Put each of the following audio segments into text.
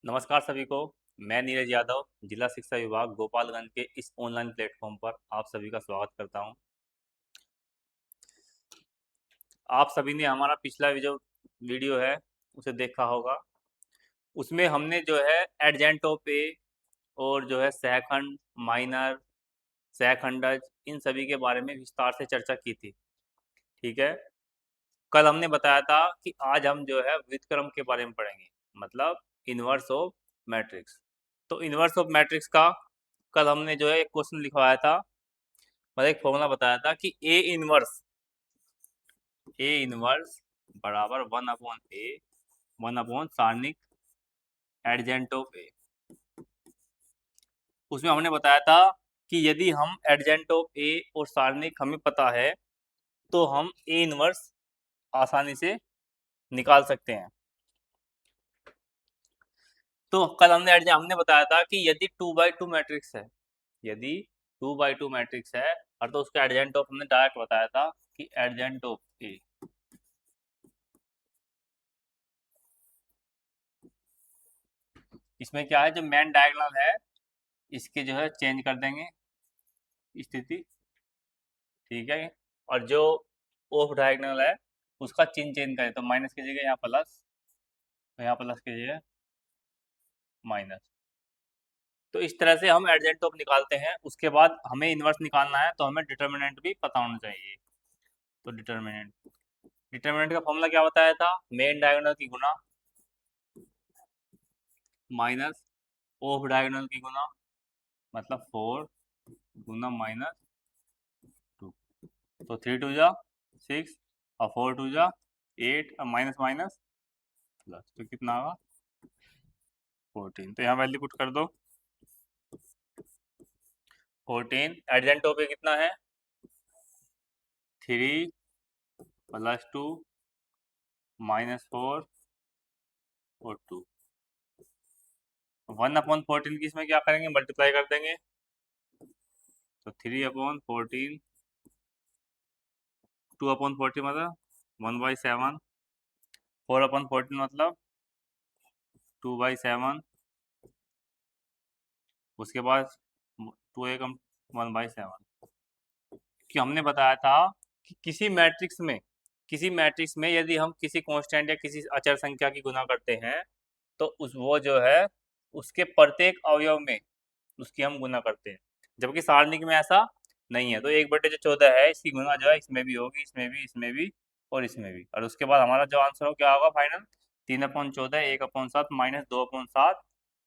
नमस्कार सभी को। मैं नीरज यादव जिला शिक्षा विभाग गोपालगंज के इस ऑनलाइन प्लेटफॉर्म पर आप सभी का स्वागत करता हूं। आप सभी ने हमारा पिछला जो वीडियो है उसे देखा होगा। उसमें हमने जो है एडजेंट ऑफ ए और जो है सहखंड, माइनर, सहखंडज, इन सभी के बारे में विस्तार से चर्चा की थी। ठीक है। कल हमने बताया था कि आज हम जो है व्युत्क्रम के बारे में पढ़ेंगे, मतलब इनवर्स ऑफ मैट्रिक्स। तो इनवर्स ऑफ मैट्रिक्स का कल हमने जो है एक क्वेश्चन लिखवाया था, मतलब एक फॉर्मूला बताया था कि ए इनवर्स बराबर 1/a 1 सारणिक एडजेंट ऑफ ए। उसमें हमने बताया था कि यदि हम एडजेंट ऑफ ए और सारणिक हमें पता है तो हम ए इनवर्स आसानी से निकाल सकते हैं। तो कल हमने बताया था कि यदि 2/2 मैट्रिक्स है, यदि 2/2 मैट्रिक्स है और तो उसका एडजेंट ऑफ हमने डायरेक्ट बताया था कि एडजेंट ऑफ ए, इसमें क्या है, जो मेन डायगोनल है इसके जो है चेंज कर देंगे स्थिति। ठीक है। और जो ऑफ डायगोनल है उसका चिन्ह चेंज करें, तो माइनस की जगह यहाँ प्लस, तो यहाँ प्लस की जगह माइनस। तो इस तरह से हम एडजेंट ऑफ निकालते हैं। उसके बाद हमें इनवर्स निकालना है तो हमें डिटर्मिनेंट भी पता होना चाहिए। तो डिटर्मिनेंट का फॉर्मूला क्या बताया था, मेन डायगोनल की गुना माइनस ऑफ डायगोनल की गुना, मतलब 4 गुना -2। तो 3 2 जा 6 और 4 2 जा 8 और माइनस माइनस प्लस, तो कितना होगा 14। तो यहाँ वैल्यू पुट कर दो 14। एडजेंट ऑफ ए कितना है 3 + 2 -4 और 2। 1/14 की इसमें क्या करेंगे, मल्टीप्लाई कर देंगे। तो 3/14, 2/14 मतलब 1/7, 4/14 मतलब 2/7, उसके बाद 2 एकम 1/7। कि हमने बताया था कि किसी मैट्रिक्स में यदि हम किसी कांस्टेंट या किसी अचर संख्या की गुना करते हैं तो उस वो जो है उसके प्रत्येक अवयव में उसकी हम गुना करते हैं, जबकि सारणिक में ऐसा नहीं है। तो 1/14 है, इसकी गुना जो है इसमें भी होगी, इसमें भी और इसमें भी। और उसके बाद हमारा जो आंसर हो क्या होगा फाइनल, 3/14, 1/7 -2/7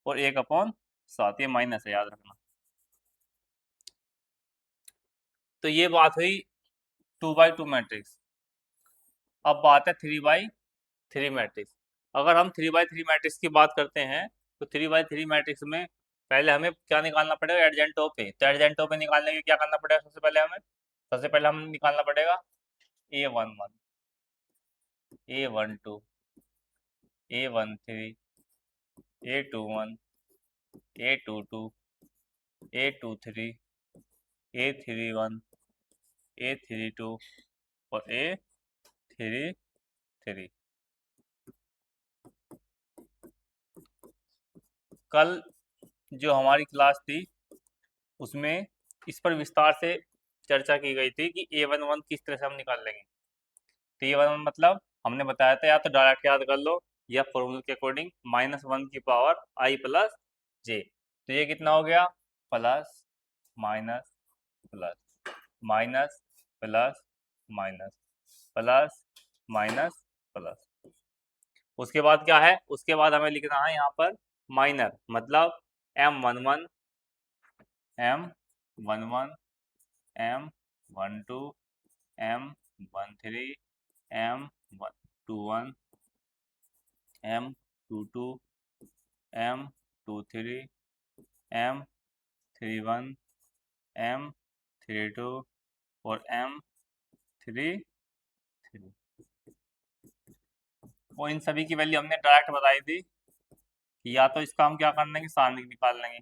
और 1/7। ये माइनस है, याद रखना। तो ये बात हुई 2/2 मैट्रिक्स। अब बात है 3/3 मैट्रिक्स। अगर हम 3/3 मैट्रिक्स की बात करते हैं तो 3/3 मैट्रिक्स में पहले हमें क्या निकालना पड़ेगा, एडजेंट ऑफ ए। तो एडजेंट ऑफ ए निकालने के लिए क्या करना पड़ेगा, सबसे पहले हमें निकालना पड़ेगा A11, A12, A13, A21, A22, A23, A31, A32 और A33। कल जो हमारी क्लास थी उसमें इस पर विस्तार से चर्चा की गई थी कि A11 किस तरह से हम निकाल लेंगे। तो A11 मतलब हमने बताया था, या तो डायरेक्ट याद कर लो या फॉर्मूले के अकॉर्डिंग -1 की पावर i + j। तो ये कितना हो गया, plus minus plus minus plus minus plus minus plus. उसके बाद क्या है, उसके बाद हमें लिखना है यहाँ पर माइनर, मतलब M11, M11, M12, M13, M21, M22, M23, M31, M32 और M33। और इन सभी की वैल्यू हमने डायरेक्ट बताई थी कि या तो इसका हम क्या कर लेंगे, सारणिक निकाल लेंगे।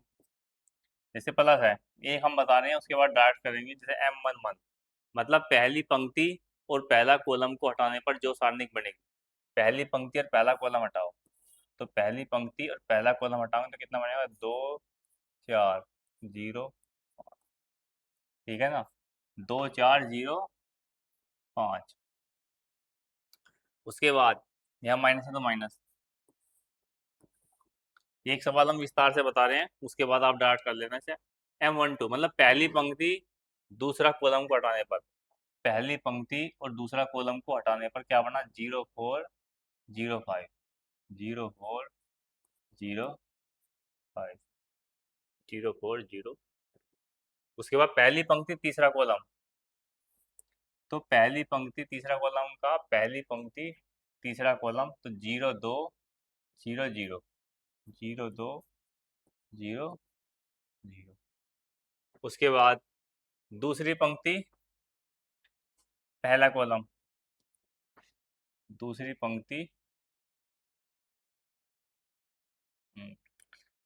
जैसे प्लस है, एक हम बता रहे हैं, उसके बाद डायरेक्ट करेंगे। जैसे M11 मतलब पहली पंक्ति और पहला कॉलम को हटाने पर जो सारणिक बनेगी, पहली पंक्ति और पहला कॉलम हटाओ तो पहली पंक्ति और पहला कॉलम हटाऊंगे तो कितना बनेगा, 2 4 0, ठीक है ना, 2 4 0 5। उसके बाद यहाँ माइनस है तो माइनस। एक सवाल हम विस्तार से बता रहे हैं, उसके बाद आप डार्ट कर लेना इसे। M12 मतलब पहली पंक्ति दूसरा कॉलम को हटाने पर, पहली पंक्ति और दूसरा कॉलम को हटाने पर क्या बना, 0 4 0 5, 0 4 0 5, 0 4 0। उसके बाद पहली पंक्ति तीसरा कॉलम, तो पहली पंक्ति तीसरा कॉलम का पहली पंक्ति तीसरा कॉलम, तो 0 2 0 0, 0 2 0 0। उसके बाद दूसरी पंक्ति पहला कॉलम, दूसरी पंक्ति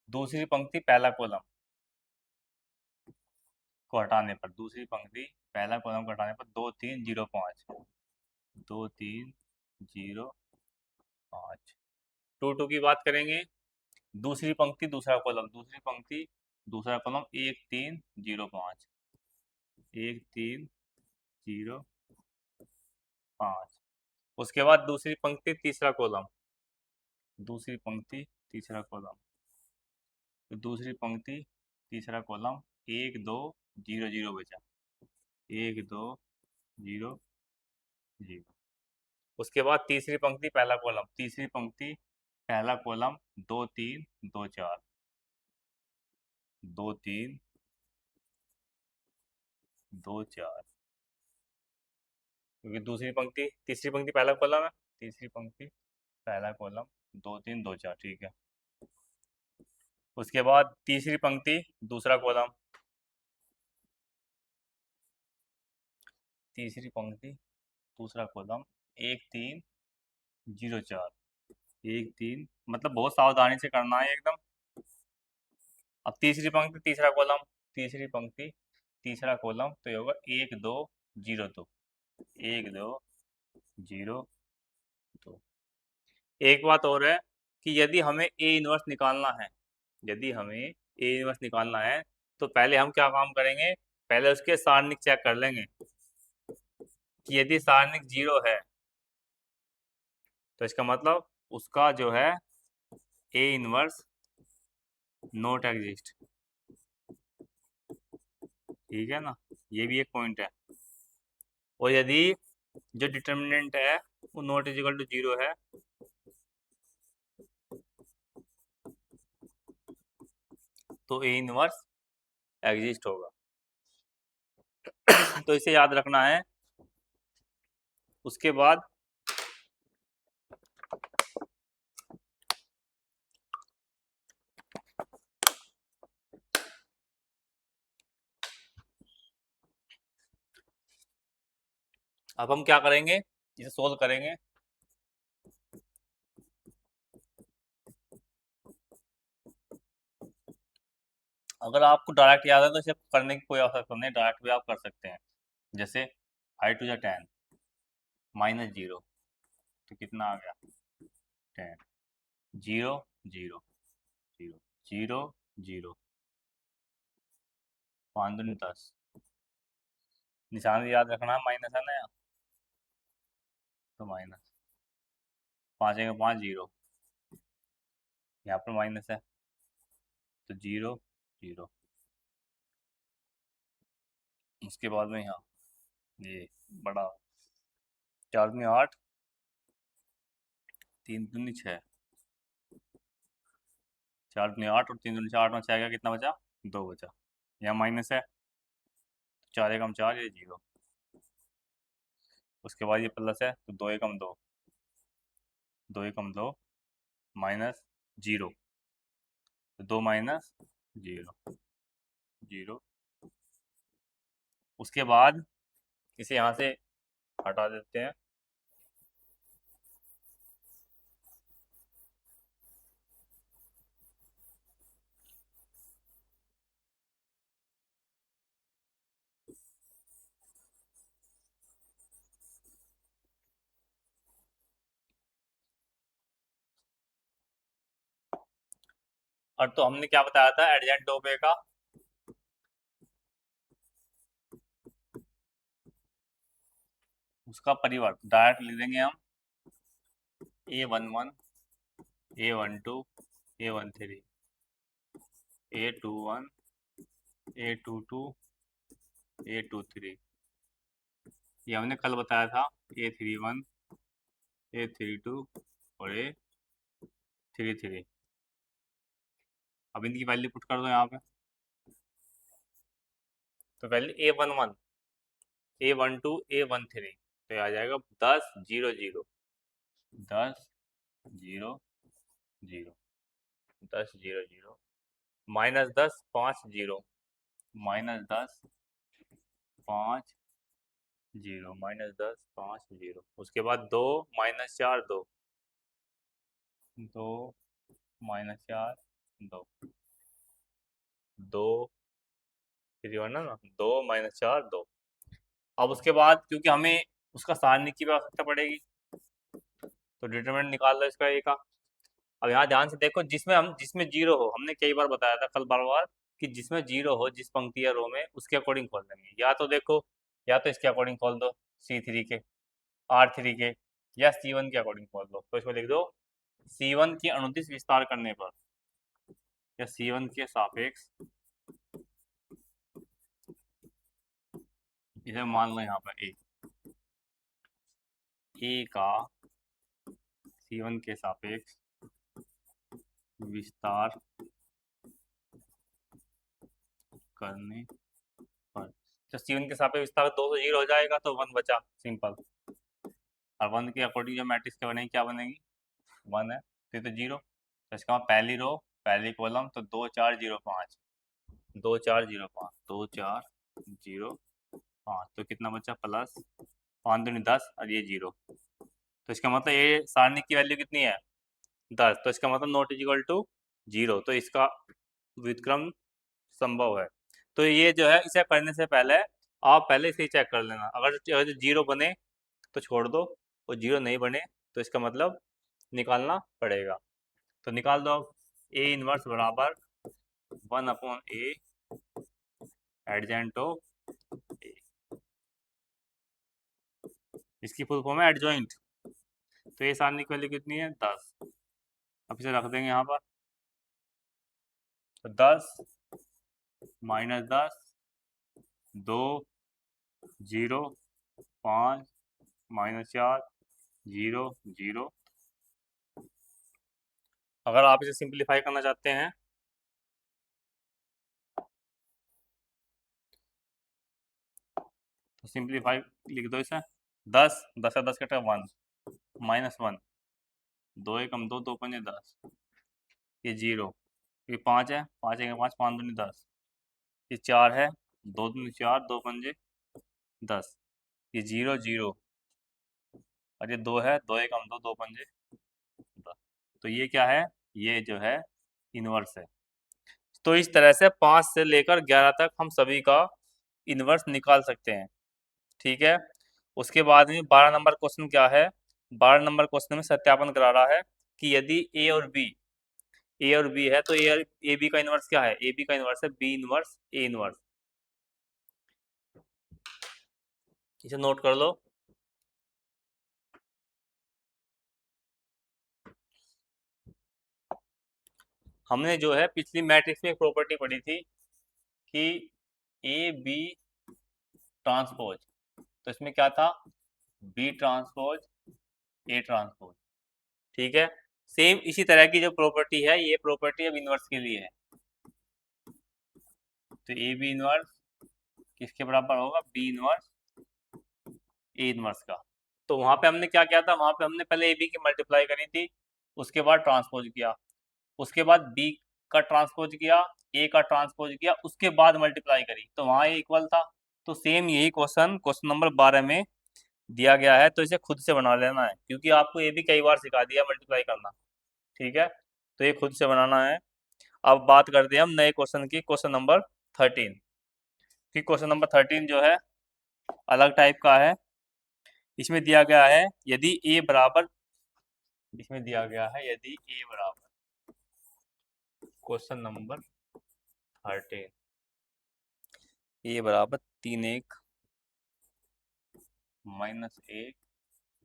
दूसरी पंक्ति पहला कॉलम को हटाने पर, दूसरी पंक्ति पहला कॉलम को हटाने पर 2 3 0 5, 2 3 0 5। 2 की बात करेंगे, दूसरी पंक्ति दूसरा कॉलम, दूसरी पंक्ति दूसरा कॉलम 1 3 0 5, 1 3 0 5। उसके बाद दूसरी पंक्ति तीसरा कॉलम, दूसरी पंक्ति तीसरा कॉलम, तो दूसरी पंक्ति तीसरा कॉलम 1 2 0 0 बचा, 1 2 0 0। उसके बाद तीसरी पंक्ति पहला कॉलम, तीसरी पंक्ति पहला कॉलम 2 3 2 4, 2 3 2 4, क्योंकि दूसरी पंक्ति तीसरी पंक्ति पहला कॉलम है, तीसरी पंक्ति पहला कॉलम 2 3 2 4, ठीक है। उसके बाद तीसरी पंक्ति दूसरा कॉलम, तीसरी पंक्ति दूसरा कॉलम 1 3 0 4, 1 3, मतलब बहुत सावधानी से करना है एकदम। अब तीसरी पंक्ति तीसरा कॉलम, तीसरी पंक्ति तीसरा कॉलम, तो ये होगा 1 2 0 2, 1 2 0 2। एक बात और है कि यदि हमें ए इनवर्स निकालना है, यदि हमें ए इनवर्स निकालना है, तो पहले हम क्या काम करेंगे, पहले उसके सारणिक चेक कर लेंगे कि यदि सारणिक 0 है तो इसका मतलब उसका जो है ए इनवर्स नॉट एग्जिस्ट, ठीक है ना, ये भी एक पॉइंट है। और यदि जो डिटर्मिनेंट है वो नॉट इजिकल टू 0 है, तो ए इनवर्स एग्जिस्ट होगा। तो इसे याद रखना है। उसके बाद अब हम क्या करेंगे, इसे सोल्व करेंगे। अगर आपको डायरेक्ट याद है तो इसे करने की कोई आवश्यकता नहीं, डायरेक्ट भी आप कर सकते हैं। जैसे i2 10 -0, तो कितना आ गया 10, 0 0 0 0 0, 5 दूनी 10। निशान भी याद रखना है, माइनस है ना यहाँ, तो माइनस, 5 है 5 0, यहाँ पर माइनस है तो 0 0। उसके बाद में यहाँ ये बड़ा, 4 दूनी 8, 3 दूनी 6, 4 दूनी 8 और 3 दूनी 6, 8 में 6 गया, कितना बचा 2 बचा। यहाँ माइनस है, 4 एकम 4, ये 0। उसके बाद ये प्लस है तो 2 एकम 2, 2 एकम 2 माइनस 0, तो 2 माइनस 0 0। उसके बाद इसे यहाँ से हटा देते हैं। और तो हमने क्या बताया था एडजेंट टॉप ए का, उसका परिवर्त डायरेक्ट लिख देंगे हम A11 A12 A13 A21 A22 A23, ये हमने कल बताया था A31 A32 और A33। अब इनकी वैल्यू पुट कर दो यहाँ पे, तो वैल्यू A11 A12 A13, तो ये आ जाएगा 10 0 0 10 0 0 10 0 0 -10 5 0 -10 5 0 -10 5 0, उसके बाद 2 -4 2 2 -4 2 2 फिर ये ना 2 -4 2। अब उसके बाद क्योंकि हमें उसका सारणी की भी आवश्यकता पड़ेगी, तो डिटरमिनेंट निकाल लो इसका ए का। अब यहाँ ध्यान से देखो, जिसमें जीरो हो, हमने कई बार बताया था कल बार बार कि जिसमें जीरो हो जिस पंक्ति या रो में, उसके अकॉर्डिंग खोल देंगे। या तो देखो, या तो इसके अकॉर्डिंग खोल दो C3 के, R3 के, या C1 के अकॉर्डिंग खोल दो। तो इसमें लिख दो C1 के अनुदिश विस्तार करने पर, या C1 के सापेक्ष, इसे मान लो यहाँ पर ए का C1 के सापेक्ष विस्तार करने पर, तो C1 के सापेक्ष विस्तार 2 से 0 हो जाएगा, तो 1 बचा सिंपल। और 1 के अकॉर्डिंग जो मैट्रिक्स क्या बनेगी, क्या बनेगी 1 है, फिर तो 0, तो इसका पहली रो पहली कॉलम तो 2 4 0 5 2 4 0 5 2 4 0 5, तो कितना बचा प्लस 5 दूनी 10 और ये 0, तो इसका मतलब ये सारणी की वैल्यू कितनी है 10, तो इसका मतलब नॉट इज इक्वल टू 0, तो इसका व्युत्क्रम संभव है। तो ये जो है इसे करने से पहले आप पहले इसे चेक कर लेना, अगर जो 0 बने तो छोड़ दो, और 0 नहीं बने तो इसका मतलब निकालना पड़ेगा। तो निकाल दो अब, A इनवर्स बराबर 1/A एडजेंट ऑफ A, इसकी फुल फॉर्म है एडजॉइंट। तो ये सारणी की वैल्यू कितनी है 10, अब इसे रख देंगे यहाँ पर, तो 10 -10 2 0 5 -4 0 0। अगर आप इसे सिंप्लीफाई करना चाहते हैं तो सिंप्लीफाई लिख दो इसे, 10 10 का 10 कटा 1 -1 2 एकम 2 2 पंजे 10, ये 0, ये 5 है 5 एक 5 5 दूनी 10, ये 4 है 2 दूनी 4 2 पंजे 10, ये 0 0 और ये 2 है 2 एकम 2 2 पंजे 10, तो ये क्या है, ये जो है इनवर्स है। तो इस तरह से 5 से लेकर 11 तक हम सभी का इनवर्स निकाल सकते हैं, ठीक है। उसके बाद में 12 नंबर क्वेश्चन क्या है, 12 नंबर क्वेश्चन में सत्यापन करा रहा है कि यदि ए और बी है तो ए बी का इनवर्स क्या है, ए बी का इनवर्स है बी इनवर्स ए इनवर्स, इसे नोट कर लो। हमने जो है पिछली मैट्रिक्स में एक प्रॉपर्टी पढ़ी थी कि ए बी ट्रांसपोज, तो इसमें क्या था बी ट्रांसपोज ए ट्रांसपोज, ठीक है। सेम इसी तरह की जो प्रॉपर्टी है, ये प्रॉपर्टी अब इनवर्स के लिए है। तो ए बी इनवर्स किसके बराबर होगा, बी इनवर्स ए इनवर्स का। तो वहां पे हमने क्या किया था, वहां पे हमने पहले ए बी की मल्टीप्लाई करी थी, उसके बाद ट्रांसपोज किया, उसके बाद बी का ट्रांसपोज किया, ए का ट्रांसपोज किया, उसके बाद मल्टीप्लाई करी, तो वहां ये इक्वल था। तो सेम यही क्वेश्चन नंबर 12 में दिया गया है, तो इसे खुद से बना लेना है, क्योंकि आपको ये भी कई बार सिखा दिया मल्टीप्लाई करना, ठीक है। तो ये खुद से बनाना है। अब बात करते हैं हम नए क्वेश्चन की, क्वेश्चन नंबर 13 की। क्वेश्चन नंबर 13 जो है अलग टाइप का है। इसमें दिया गया है यदि ए बराबर, इसमें दिया गया है यदि ए बराबर क्वेश्चन नंबर 13, ए बराबर 3 1 माइनस 1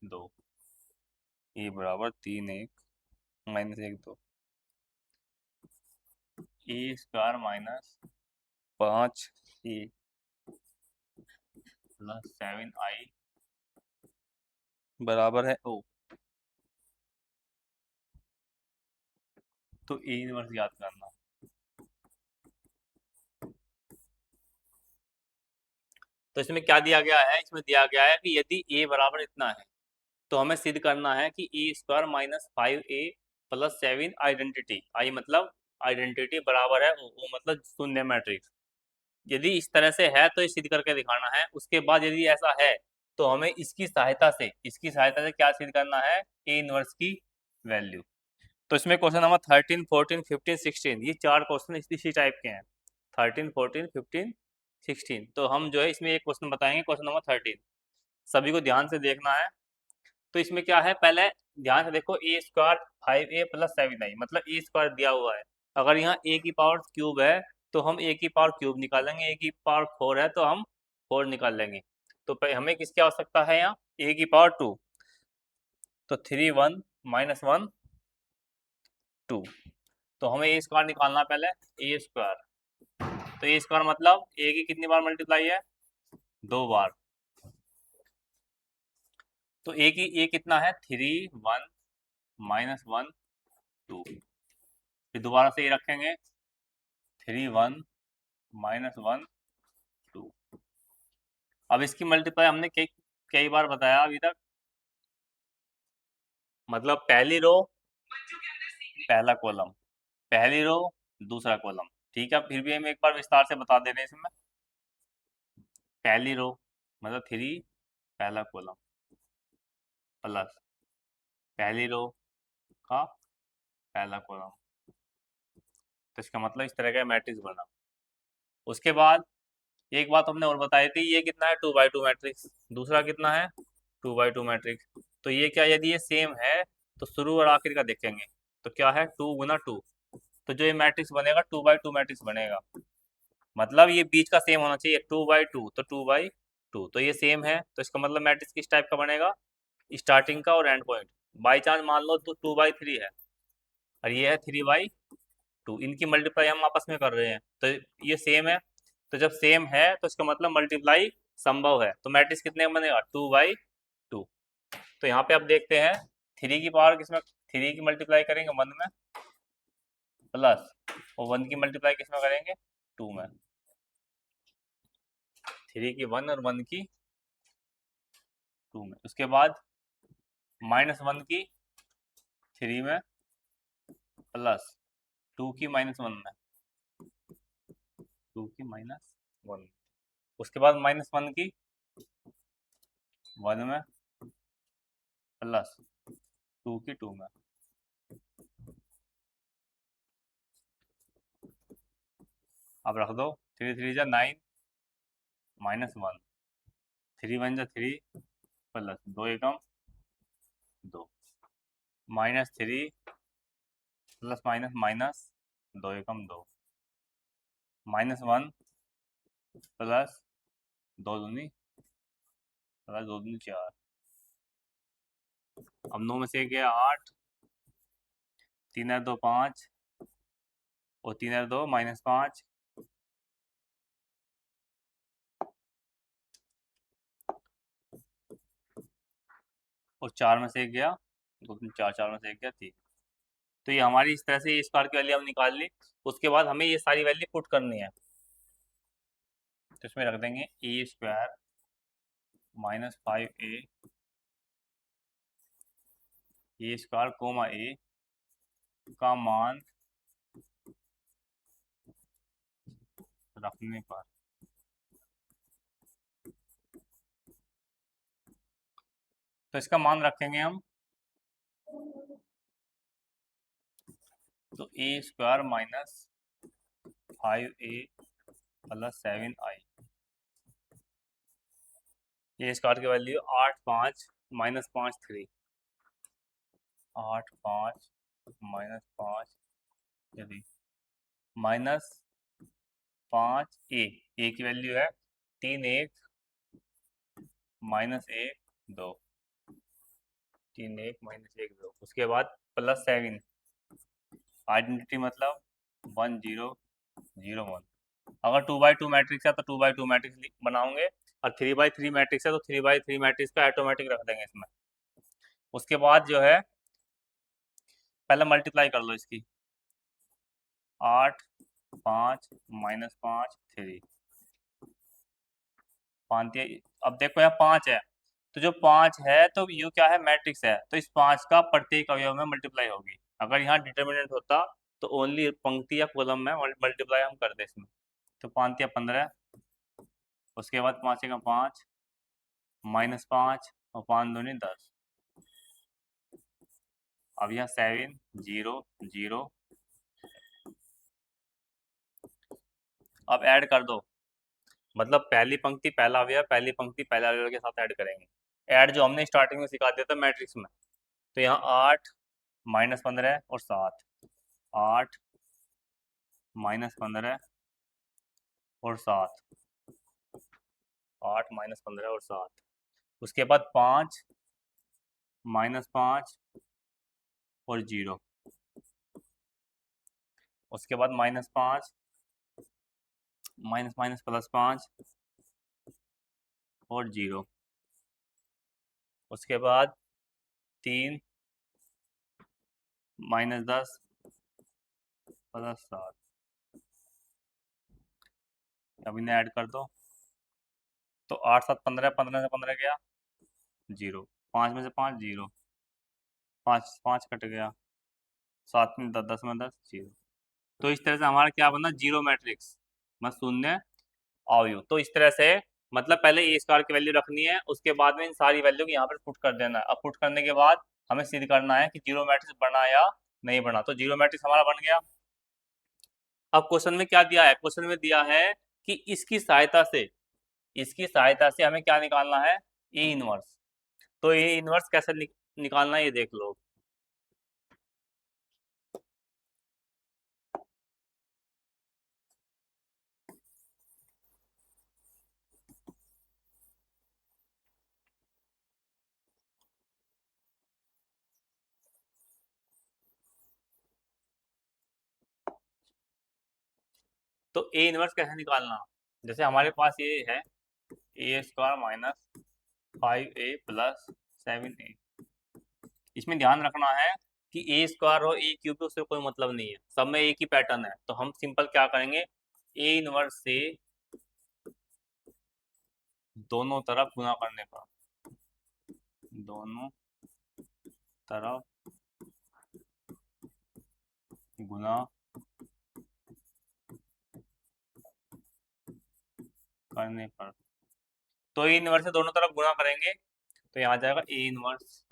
2, ए बराबर 3 1 minus 1 2, A square minus 5 A plus 7 i बराबर है ओ। तो ए इनवर्स याद करना। तो इसमें क्या दिया गया है, इसमें दिया गया है कि यदि ए बराबर इतना है तो हमें सिद्ध करना है कि A square minus 5a plus 7 identity, I मतलब आइडेंटिटी बराबर है ओ मतलब शून्य मैट्रिक्स। यदि इस तरह से है तो ये सिद्ध करके दिखाना है। उसके बाद यदि ऐसा है तो हमें इसकी सहायता से क्या सिद्ध करना है, ए इनवर्स की वैल्यू। तो इसमें क्वेश्चन नंबर 13 14 15 16 ये 4 क्वेश्चन इसी टाइप के हैं। 13 14 15 16। तो हम जो है इसमें एक क्वेश्चन बताएंगे, क्वेश्चन नंबर 13। सभी को ध्यान से देखना है। तो इसमें क्या है, पहले ध्यान से देखो, ए स्क्वायर 5a प्लस 7i मतलब ए स्क्वायर दिया हुआ है। अगर यहाँ ए की पावर क्यूब है तो हम ए की पावर क्यूब निकालेंगे, ए की पावर 4 है तो हम 4 निकाल लेंगे। तो हमें किसकी आवश्यकता है, यहाँ ए की पावर 2। तो 3 1 माइनस 1 2। तो हमें ए स्क्वायर निकालना पहले, ए स्क्वायर। तो ए स्क्वायर मतलब ए की कितनी बार मल्टीप्लाई है, 2 बार। तो ए कितना है, 3 1 माइनस 1 2। फिर दोबारा से ये रखेंगे, 3 1 माइनस 1 2। अब इसकी मल्टीप्लाई हमने कई कई बार बताया अभी तक, मतलब पहली रो पहला कॉलम, पहली रो दूसरा कॉलम। ठीक है, फिर भी हम एक बार विस्तार से बता दे रहे हैं इसमें। पहली रो मतलब 3 पहला कॉलम प्लस पहली रो का पहला कॉलम। तो इसका मतलब इस तरह का मैट्रिक्स बना। उसके बाद एक बात हमने और बताई थी, ये कितना है, 2 बाई 2 मैट्रिक्स। दूसरा कितना है, 2 बाई 2 मैट्रिक्स। तो ये क्या, यदि ये सेम है तो शुरू और आखिर का देखेंगे। तो क्या है, 2 गुना 2। तो जो ये मैट्रिक्स बनेगा 2 बाई 2 मैट्रिक्स बनेगा। मतलब ये बीच का सेम होना चाहिए, 2 बाई 2 तो 2 बाई 2। तो ये सेम है तो इसका मतलब मैट्रिक्स किस टाइप का बनेगा, स्टार्टिंग का और एंड पॉइंट। बाई चांस मान लो तो 2 बाई 3 है और ये है 3 बाई 2, इनकी मल्टीप्लाई हम आपस में कर रहे हैं तो ये सेम है। तो जब सेम है तो इसका मतलब मल्टीप्लाई संभव है। तो मैट्रिक्स कितने का बनेगा, 2 बाई 2। तो यहाँ पे आप देखते हैं 3 की पावर किसमें, 3 की मल्टीप्लाई करेंगे 1 में प्लस, और 1 की मल्टीप्लाई किसमें करेंगे, 2 में। 3 की 1 और 1 की 2 में। उसके बाद माइनस 1 की 3 में प्लस 2 की -1 में, 2 की -1। उसके बाद -1 की 1 में प्लस 2 की 2 में। अब रख दो, 3 3 जा 9 -1, 3 1 जा 3 प्लस 2 एकम 2, -3 प्लस माइनस माइनस 2 एकम 2, -1 प्लस 2 दूनी प्लस 2 दूनी 4। अब 9 में से 1 गया 8, 3 और 2 5 और 3 और 2 -5। और 4 में से 1 गया 2 3 4, 4 में से 1 गया 3। तो ये हमारी इस तरह से ए स्क्वायर की वैल्यू हम निकाल ली। उसके बाद हमें ये सारी वैल्यू पुट करनी है। तो इसमें रख देंगे ए स्क्वायर -5a ए स्क्वायर कोमा ए का मान रखने पर तो इसका मान रखेंगे हम, तो ए स्क्वायर -5a प्लस 7i। ए स्क्वायर की वैल्यू 8 5 -5 3, 8 5 -5 यदि माइनस 5 ए की वैल्यू है 3 1 -1 2, 3 1 -1 2, उसके बाद +7 आइडेंटिटी मतलब 1 0 0 1। अगर 2 बाई 2 मैट्रिक्स है तो 2 बाई 2 मैट्रिक्स बनाओगे, और 3 बाई 3 मैट्रिक्स है तो 3 बाई 3 मैट्रिक्स का ऑटोमेटिक रख देंगे इसमें। उसके बाद जो है पहले मल्टीप्लाई कर लो इसकी, 8 5 -5 3 5। अब देखो यहाँ 5 है, तो जो 5 है तो यू क्या है, मैट्रिक्स है, तो इस 5 का प्रत्येक अवयव में मल्टीप्लाई होगी। अगर यहाँ डिटर्मिनेंट होता तो ओनली पंक्ति या कॉलम में मल्टीप्लाई हम करते इसमें। तो 5 या 15, उसके बाद 5 का 5 -5 और 5 दूनी 10। अब यहाँ 7 0 0, अब ऐड कर दो, मतलब पहली पंक्ति पहला अवयव, पहली पंक्ति पहला अवयव के साथ ऐड करेंगे। ऐड जो हमने स्टार्टिंग में सिखा दिया था मैट्रिक्स में। तो यहाँ 8 -15 और 7, 8 -15 और 7, 8 -15 और 7। उसके बाद 5 -5 और 0, उसके बाद -5 +5 और 0, उसके बाद 3 -10 +7। अब इन्हें ऐड कर दो, तो 8 7 15, 15 से 15 गया 0, 5 में से 5 0, 5 5 कट गया, 7 में 10, 10 में 10 0। तो इस तरह से हमारा क्या बना, जीरो मैट्रिक्स में शून्य अवयव। तो इस तरह से मतलब पहले ए स्क्वायर की वैल्यू रखनी है, उसके बाद में इन सारी वैल्यू को यहाँ पर पुट कर देना है। अब पुट करने के बाद हमें सिद्ध करना है कि जीरो मैट्रिक्स बना या नहीं बना। तो जीरो मैट्रिक्स हमारा बन गया। अब क्वेश्चन में क्या दिया है, क्वेश्चन में दिया है कि इसकी सहायता से हमें क्या निकालना है, ए इनवर्स। तो ए इनवर्स कैसे निकालना है ये देख लो। तो ए इनवर्स कैसे निकालना, जैसे हमारे पास ये है ए स्क्वायर -5a + 7a। इसमें ध्यान रखना है कि ए स्क्वायर हो ए क्यूब हो, उससे कोई मतलब नहीं है, सब में एक ही पैटर्न है। तो हम सिंपल क्या करेंगे, ए इनवर्स से दोनों तरफ गुना करने पर, दोनों तरफ गुना करने पर, तो ए इनवर्स से दोनों तरफ गुना करेंगे तो यहाँ आ जाएगा ए इनवर्स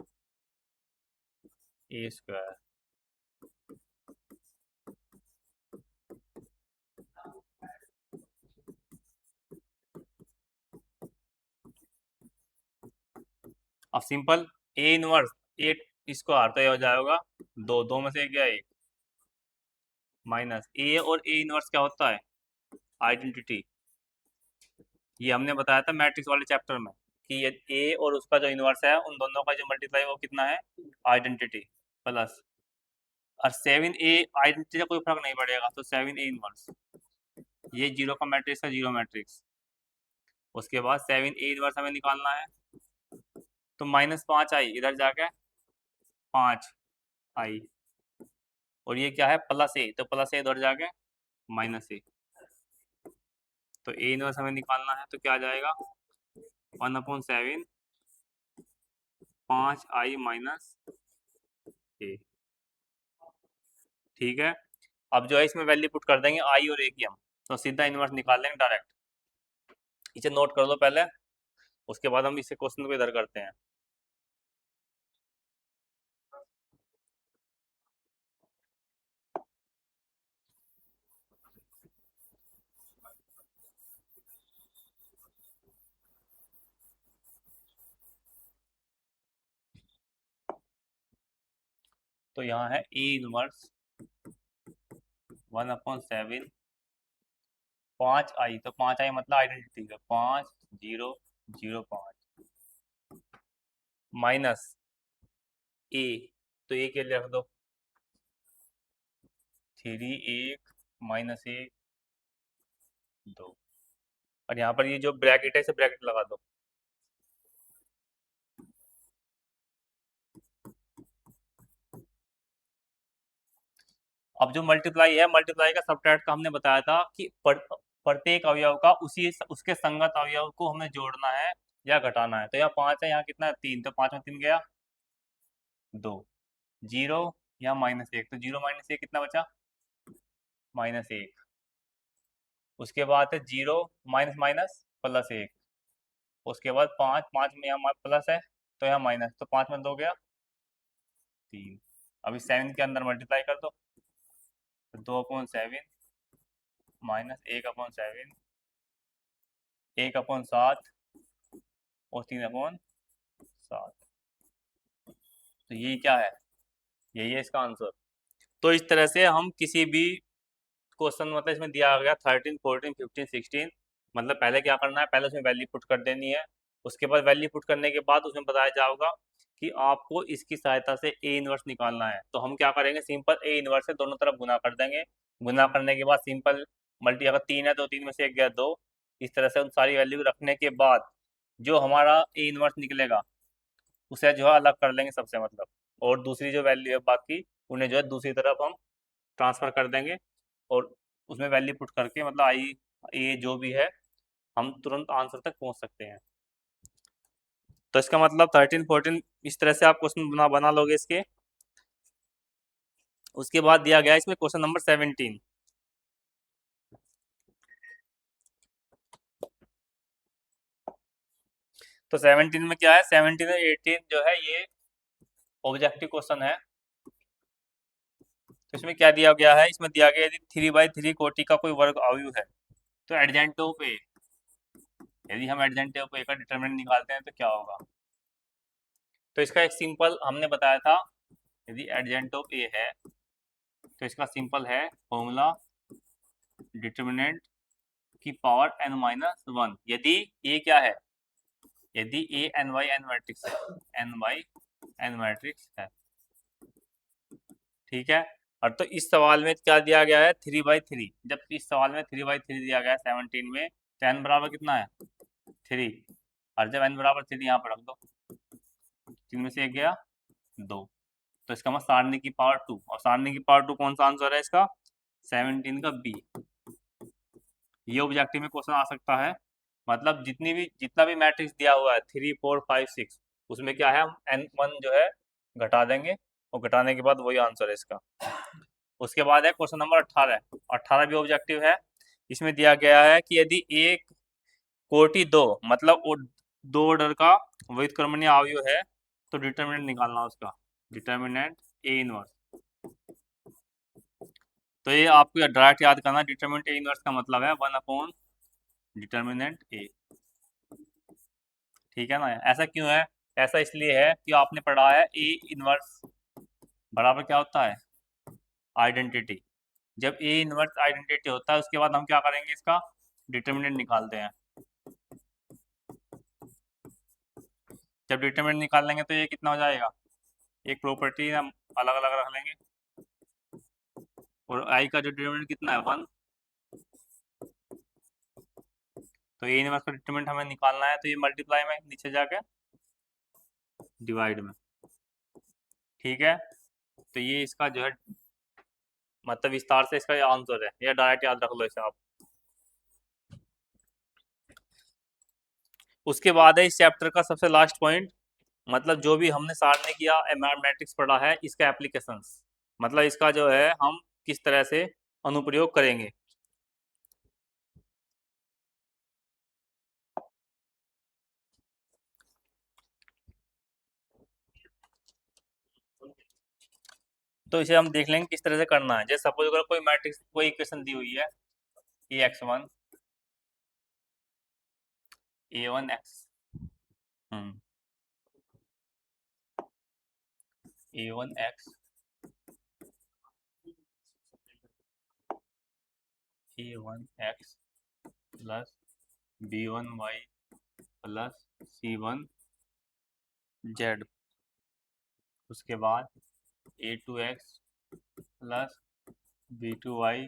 ए स्क्वायर। अब simple A inverse A square, तो ये हो जाएगा दो, दो में से क्या, एक माइनस ए, और ए इनवर्स क्या होता है, आइडेंटिटी। ये हमने बताया था मैट्रिक्स वाले चैप्टर में कि ये ए और उसका जो इनवर्स है उन दोनों का जो मल्टीप्लाई वो कितना है, आइडेंटिटी प्लस। और 7a आइडेंटिटी से कोई फर्क नहीं पड़ेगा, तो 7a इनवर्स, ये जीरो का मैट्रिक्स है, जीरो मैट्रिक्स। उसके बाद 7a इनवर्स हमें निकालना है, तो -5 आई इधर जाके 5 आई, और ये क्या है, +a, तो +a इधर जाके -a। तो ए इनवर्स हमें निकालना है, तो क्या आ जाएगा, 1/7 5i -a। ठीक है। अब जो है इसमें वैल्यू पुट कर देंगे आई और ए की हम, तो सीधा इनवर्स निकाल लेंगे डायरेक्ट। इसे नोट कर लो पहले, उसके बाद हम इसे क्वेश्चन को इधर करते हैं। तो यहाँ है ए इनवर्स 1/7 5i, तो 5i मतलब आइडेंटिटी का 5005 माइनस ए, तो ए के लिए रख दो 3 1 -1 2, और यहाँ पर ये जो ब्रैकेट है इसे ब्रैकेट लगा दो। अब जो मल्टीप्लाई है, मल्टीप्लाई का सबट्रैक्ट का हमने बताया था कि प्रत्येक अवयव का उसी उसके संगत अवयव को हमें जोड़ना है या घटाना है। तो यहाँ 5 है, यहाँ कितना है 3, तो 5 में 3 गया 2, 0 या -1, तो 0 -1 कितना बचा -1। उसके बाद है 0 माइनस माइनस +1, उसके बाद 5, 5 में यहाँ प्लस है तो यहाँ माइनस, तो 5 में 2 गया 3। अभी 7 के अंदर मल्टीप्लाई कर दो, तो 2/7 -1/7 1/7 और 3/7, तो ये क्या है, यही है इसका आंसर। तो इस तरह से हम किसी भी क्वेश्चन, मतलब इसमें दिया गया 13 14 15 16, मतलब पहले क्या करना है, पहले उसमें वैल्यू पुट कर देनी है। उसके बाद वैल्यू पुट करने के बाद उसमें बताया जाएगा कि आपको इसकी सहायता से ए इनवर्स निकालना है। तो हम क्या करेंगे, सिंपल ए इनवर्स से दोनों तरफ गुना कर देंगे। गुना करने के बाद सिंपल मल्टी, अगर 3 है तो 3 में से 1 गया 2, इस तरह से उन सारी वैल्यू रखने के बाद जो हमारा ए इनवर्स निकलेगा उसे जो है अलग कर लेंगे सबसे, मतलब, और दूसरी जो वैल्यू है बाकी उन्हें जो है दूसरी तरफ हम ट्रांसफ़र कर देंगे, और उसमें वैल्यू पुट करके, मतलब आई ये जो भी है, हम तुरंत आंसर तक पहुंच सकते हैं। तो इसका मतलब 13 14 इस तरह से आप क्वेश्चन बना लोगे इसके। उसके बाद दिया गया है इसमें क्वेश्चन नंबर 17। तो 17 में क्या है, 17 और 18 जो है ये ऑब्जेक्टिव क्वेश्चन है। तो इसमें क्या दिया गया है, इसमें दिया गया यदि 3/3 कोटि का कोई वर्ग अवयव है तो एडजेंट ऑफ ए, यदि हम एडजेंट ऑफ ए का डिटरमिनेंट निकालते हैं तो क्या होगा। तो इसका एक सिंपल हमने बताया था, यदि एडजेंट ऑफ ए है तो इसका सिंपल है फॉर्मूला डिटरमिनेंट की पावर n-1, यदि ए क्या है, यदि ए n मैट्रिक्स है, n मैट्रिक्स है, ठीक है। और तो इस सवाल में क्या दिया गया है 3/3, जब इस सवाल में 3/3 दिया गया है 17 में, तो n बराबर कितना है 3, और जब n बराबर 3 यहाँ पर रख दो, 3 में से 1 गया 2, तो इसका मतलब सारणी की पावर 2, और सारणी की पावर 2 कौन सा आंसर है इसका 17 का बी। ये ऑब्जेक्टिव में क्वेश्चन आ सकता है, मतलब जितना भी मैट्रिक्स दिया हुआ है 3 4 5 6, उसमें क्या है हम n1 जो है घटा देंगे, और घटाने के बाद वही आंसर है इसका। उसके बाद है क्वेश्चन नंबर 18, 18 भी ऑब्जेक्टिव है। इसमें दिया गया है कि यदि एक कोटि 2, मतलब वो 2 ऑर्डर का व्युत्क्रमणीय अवयव है तो डिटरमिनेंट निकालना उसका, डिटरमिनेंट ए इनवर्स। तो ये आपको डायरेक्ट याद करना, डिटरमिनेंट ए इनवर्स का मतलब है 1 डिटरमिनेंट ए, ठीक है ना। ऐसा क्यों है, ऐसा इसलिए है कि आपने पढ़ा है ए इनवर्स बराबर क्या होता है आइडेंटिटी। जब ए इनवर्स आइडेंटिटी होता है उसके बाद हम क्या करेंगे, इसका डिटरमिनेंट निकालते हैं। जब डिटरमिनेंट निकाल लेंगे तो ये कितना हो जाएगा, एक प्रॉपर्टी हम अलग अलग रख लेंगे, और आई का जो डिटरमिनेंट कितना है 1, तो ए इनवर्स का डिटरमिनेंट हमें निकालना है, तो ये मल्टीप्लाई में नीचे जाके डिवाइड में, ठीक है। तो ये इसका जो है मतलब विस्तार से इसका आंसर है, ये डायरेक्ट याद रख लो इसे आप। उसके बाद है इस चैप्टर का सबसे लास्ट पॉइंट, मतलब जो भी हमने सारणी या मैट्रिक्स पढ़ा है इसका एप्लीकेशंस, मतलब इसका जो है हम किस तरह से अनुप्रयोग करेंगे। तो इसे हम देख लेंगे किस तरह से करना है। जैसे सपोज अगर कोई मैट्रिक्स, कोई इक्वेशन दी हुई है ax1 a1x, a1x a1x plus b1y plus c1z। उसके बाद a2x plus b2y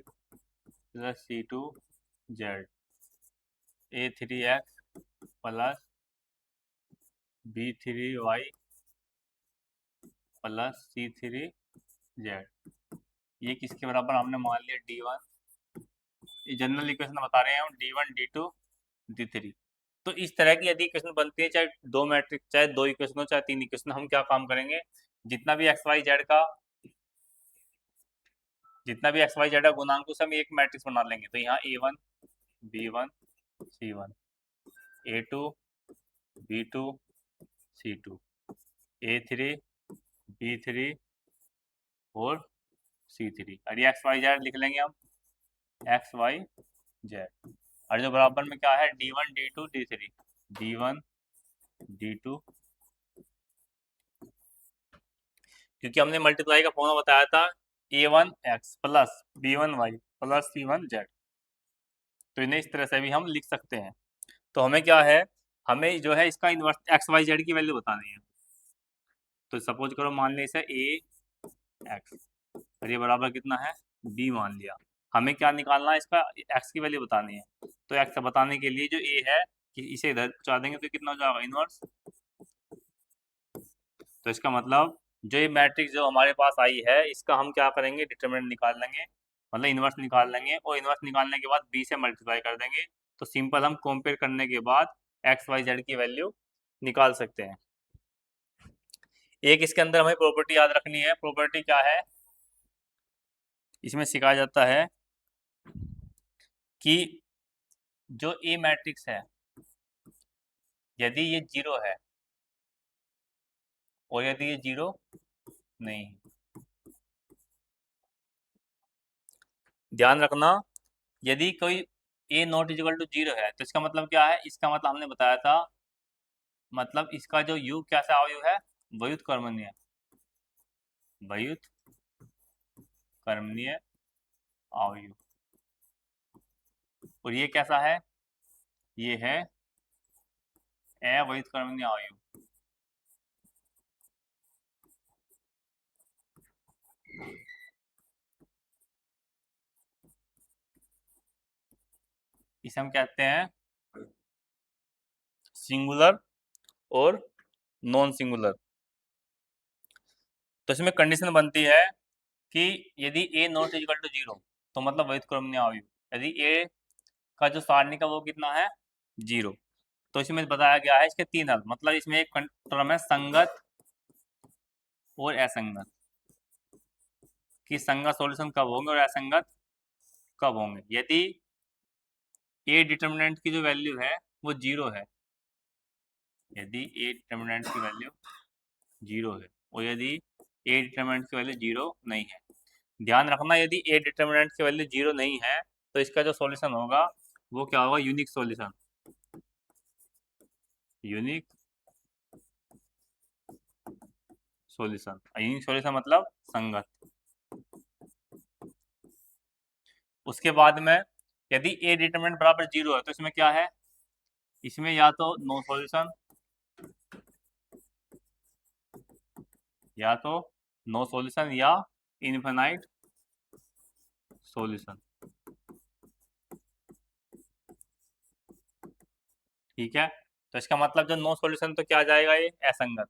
plus c2z, a3x plus b3y plus c3z। ये किसके बराबर हमने मान लिया d1। ये जनरल इक्वेशन बता रहे हैं हम, d1 d2 d3। तो इस तरह की यदि इक्वेशन बनती है, चाहे दो मैट्रिक्स, चाहे दो इक्वेशन हो, चाहे तीन इक्वेशन, हम क्या काम करेंगे, जितना भी एक्स वाई जेड का गुणांक उसे हम एक मैट्रिक्स बना लेंगे। तो यहाँ a1 b1 c1, a2 b2 c2, a3 b3 और c3। और ये एक्स वाई जेड लिख लेंगे हम, एक्स वाई जेड। और जो बराबर में क्या है, d1 d2 d3, d1 d2, क्योंकि हमने मल्टीप्लाई का फॉर्मूला बताया था a1x plus b1y plus c1z। तो इन्हें इस तरह से भी हम लिख सकते हैं। तो हमें क्या है, हमें जो है इसका इन्वर्स एक्स वाई जेड की वैल्यू बतानी है। तो सपोज करो, मान लिया इसे a x और ये बराबर कितना है, b मान लिया। हमें क्या निकालना है, इसका x की वैल्यू बतानी है। तो x बताने के लिए जो a है, कि इसे इधर पहुंचा देंगे तो कितना हो जाएगा, इनवर्स। तो इसका मतलब जो ये मैट्रिक्स जो हमारे पास आई है, इसका हम क्या करेंगे, डिटरमिनेंट निकाल लेंगे, मतलब इन्वर्स निकाल लेंगे। और इन्वर्स निकालने के बाद b से मल्टीप्लाई कर देंगे। तो सिंपल हम कंपेयर करने के बाद एक्स वाई जेड की वैल्यू निकाल सकते हैं। एक इसके अंदर हमें प्रॉपर्टी याद रखनी है। प्रॉपर्टी क्या है, इसमें सिखाया जाता है कि जो ए मैट्रिक्स है, यदि ये जीरो है और यदि ये जीरो नहीं है, ध्यान रखना, यदि कोई ए नॉट इजिकल टू जीरो है, तो इसका मतलब क्या है, इसका मतलब हमने बताया था, मतलब इसका जो यू कैसा अवयव है, व्युत्क्रमणीय, व्युत्क्रमणीय अवयव। और ये कैसा है, ये है अव्युत्क्रमणीय अवयव। इसे हम कहते हैं सिंगुलर और नॉन सिंगुलर। तो इसमें कंडीशन बनती है कि यदि ए नॉट इक्वल टू जीरो, तो मतलब व्युत्क्रमणीय अवयव। यदि ए का जो सारणिक है वो कितना है, जीरो। तो इसमें बताया गया है इसके तीन हल, मतलब इसमें एक टर्म है संगत और असंगत, कि संगत सॉल्यूशन कब होंगे और असंगत कब होंगे। यदि ए डिटर्मिनेंट की जो वैल्यू है वो जीरो है, यदि ए डिटर्मिनेंट की वैल्यू जीरो है और यदि ए डिटर्मिनेंट की वैल्यू जीरो नहीं है, ध्यान रखना, यदि ए डिटर्मिनेंट की वैल्यू जीरो नहीं है तो इसका जो सॉल्यूशन होगा वो क्या होगा, unique solution. Unique solution, unique solution मतलब संगत। उसके बाद में यदि ए डिटर्मिनेंट बराबर जीरो है, तो इसमें क्या है, इसमें या तो नो सॉल्यूशन, या तो नो सॉल्यूशन या इनफिनाइट सॉल्यूशन। ठीक है, तो इसका मतलब जो नो सॉल्यूशन, तो क्या आ जाएगा, ये असंगत।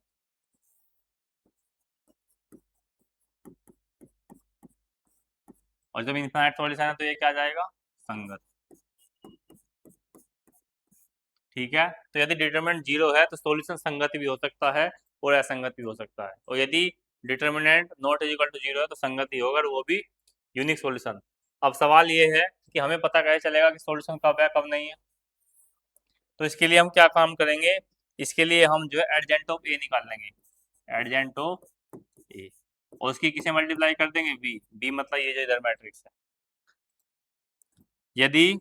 और जब इनफिनाइट सॉल्यूशन है तो ये क्या आ जाएगा, संगत। ठीक है, तो यदि डिटरमिनेंट जीरो है तो सॉल्यूशन संगत भी हो सकता है और असंगत भी हो सकता है। और यदि determinant not equal to zero है तो संगत ही होगा और वो भी यूनिक सॉल्यूशन। अब सवाल ये है कि हमें पता कैसे चलेगा कि सॉल्यूशन कब है कब नहीं है। तो इसके लिए हम क्या काम करेंगे, इसके लिए हम जो है एडजेंट ऑफ ए निकाल लेंगे, एडजेंट ऑफ ए, और उसकी किसे मल्टीप्लाई कर देंगे, बी। बी मतलब ये जो इधर मैट्रिक्स है, यदि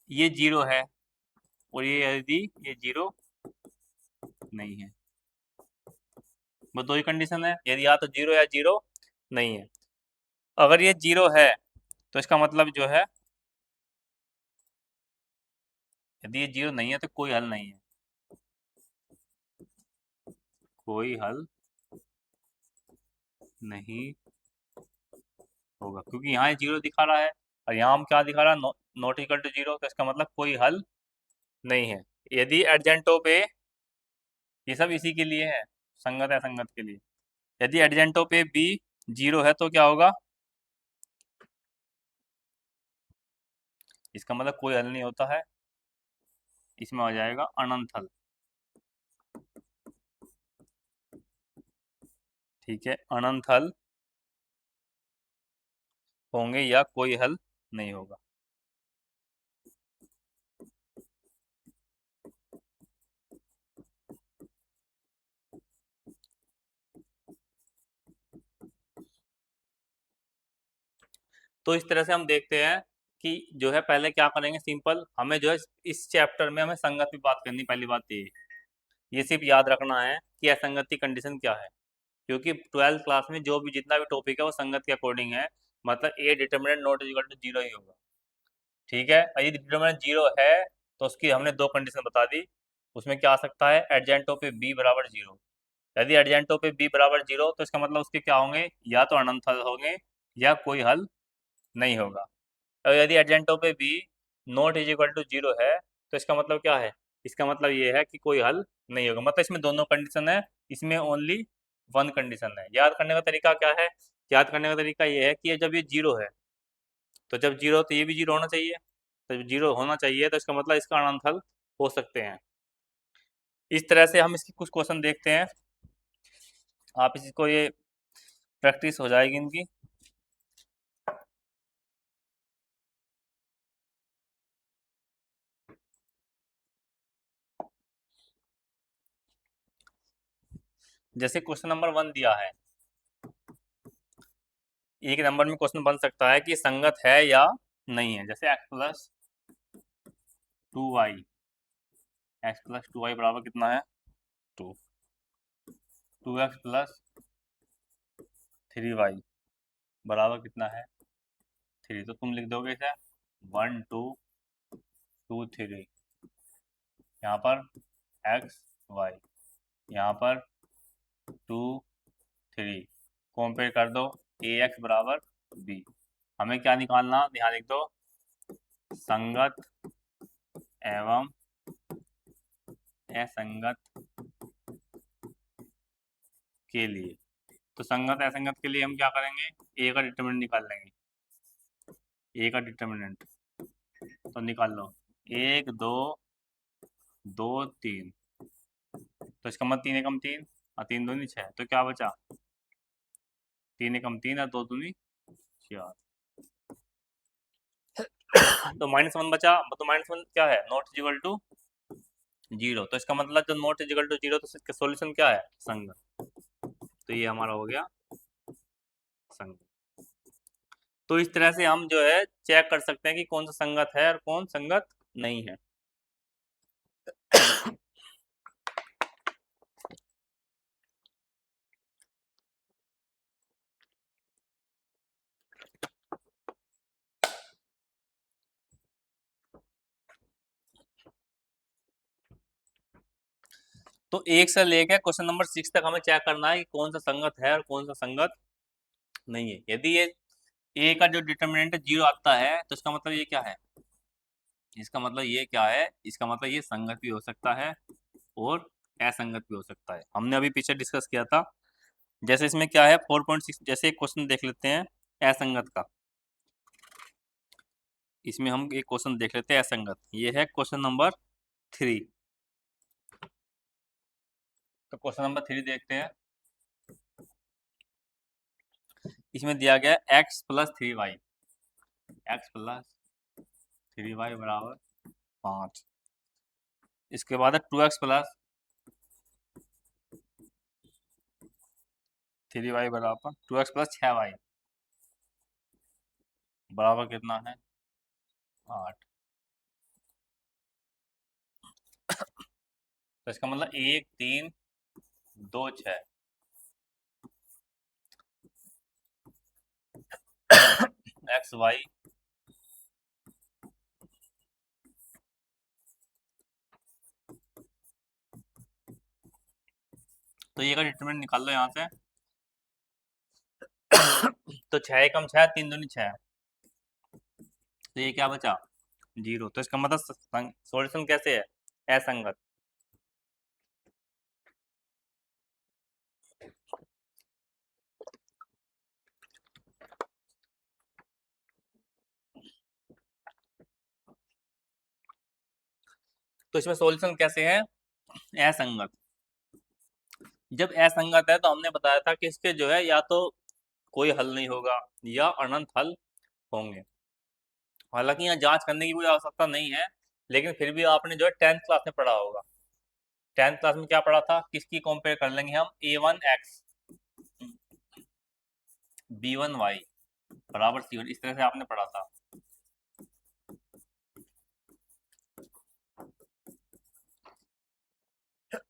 ये जीरो है और ये यदि ये जीरो नहीं है, वो दो ही कंडीशन है, यदि या तो जीरो या जीरो नहीं है। अगर ये जीरो है तो इसका मतलब जो है यदि ये जीरो नहीं है तो कोई हल नहीं है, कोई हल नहीं होगा, क्योंकि यहाँ ये जीरो दिखा रहा है और यहाँ हम क्या दिखा रहा है, नॉट इक्वल टू जीरो, तो इसका मतलब कोई हल नहीं है। यदि एडजेंटो पे, ये सब इसी के लिए है, संगत है संगत के लिए, यदि एडजेंटो पे बी जीरो है तो क्या होगा, इसका मतलब कोई हल नहीं होता है, इसमें आ जाएगा अनंत हल। ठीक है, अनंत हल होंगे या कोई हल नहीं होगा। तो इस तरह से हम देखते हैं कि जो है पहले क्या करेंगे, सिंपल हमें जो है इस चैप्टर में हमें संगत की बात करनी, पहली बात ये सिर्फ याद रखना है कि असंगत की कंडीशन क्या है, क्योंकि 12th क्लास में जो भी जितना भी टॉपिक है वो संगत के अकॉर्डिंग है, मतलब A determinant not equal to zero ही होगा। ठीक है, यदि डिटर्मिनेंट जीरो है तो उसकी हमने दो कंडीशन बता दी, उसमें क्या आ सकता है, एडजेंटो पे बी बराबर जीरो। यदि एडजेंटो पे बी बराबर जीरो तो इसका मतलब उसके क्या होंगे, या तो अनंत हल होंगे या कोई हल नहीं होगा। और यदि एडजेंटो पे B not is equal to zero है तो इसका मतलब क्या है, इसका मतलब ये है कि कोई हल नहीं होगा, मतलब इसमें दोनों कंडीशन है, इसमें ओनली वन कंडीशन है। याद करने का तरीका क्या है, याद करने का तरीका ये है कि ये जब ये जीरो है तो जब जीरो तो ये भी जीरो होना चाहिए, तो जब जीरो होना चाहिए तो इसका मतलब इसका अनंत हल हो सकते हैं। इस तरह से हम इसकी कुछ क्वेश्चन देखते हैं, आप इसको ये प्रैक्टिस हो जाएगी इनकी। जैसे क्वेश्चन नंबर 1 दिया है, एक नंबर में क्वेश्चन बन सकता है कि संगत है या नहीं है, जैसे x प्लस टू वाई बराबर कितना है, 2, 2x प्लस 3y बराबर कितना है, 3। तो तुम लिख दोगे इसे 1 2 2 3, यहाँ पर x y, यहाँ पर 2 3, कंपेयर कर दो, ax बराबर b। हमें क्या निकालना, ध्यान लिख दो, संगत एवं असंगत के लिए। तो संगत असंगत के लिए हम क्या करेंगे, ए का डिटर्मिनेंट निकाल लेंगे, ए का डिटर्मिनेंट तो निकाल लो, 1 2 2 3, तो इसका मतलब 3 एकम 3 और 3 दूनी 6, तो क्या बचा, 3 एकम 3 और 2 दूनी 4, तो -1 बचा। तो -1 क्या है, नॉट इक्वल टू जीरो, तो इसका मतलब जब नॉट इक्वल टू जीरो तो इसका सॉल्यूशन क्या है, संगत। तो ये हमारा हो गया संगत। तो इस तरह से हम जो है चेक कर सकते हैं कि कौन सा संगत है और कौन संगत नहीं है। तो 1 से लेकर क्वेश्चन नंबर 6 तक हमें चेक करना है कि कौन सा संगत है और कौन सा संगत नहीं है। यदि ये ए का जो डिटर्मिनेंट जीरो आता है तो इसका मतलब ये क्या है, इसका मतलब ये क्या है, इसका मतलब ये संगत भी हो सकता है और असंगत भी हो सकता है। हमने अभी पीछे डिस्कस किया था, जैसे इसमें क्या है 4.6, जैसे एक क्वेश्चन देख लेते हैं असंगत का, इसमें हम एक क्वेश्चन देख लेते हैं असंगत, ये है क्वेश्चन नंबर 3। तो क्वेश्चन नंबर 3 देखते हैं, इसमें दिया गया x+3y, x+3y बराबर 5, इसके बाद है 2x+3y बराबर 2x+6y बराबर कितना है, 8। तो इसका मतलब 1 3 2 6, एक्स वाई तो ये का डिटरमिनेंट निकाल लो यहाँ से। तो 6 एकम 6, 3 दूनी 6, तो ये क्या बचा 0। तो इसका मतलब सॉल्यूशन कैसे है असंगत। तो इसमें सॉल्यूशन कैसे है असंगत। जब असंगत है तो हमने बताया था कि इसके जो है या तो कोई हल नहीं होगा या अनंत हल होंगे। हालांकि यहाँ जांच करने की कोई आवश्यकता नहीं है, लेकिन फिर भी आपने जो है 10th क्लास में पढ़ा होगा। 10th क्लास में क्या पढ़ा था, किसकी कंपेयर कर लेंगे हम, a1x b1y बराबर c1, इस तरह से आपने पढ़ा था।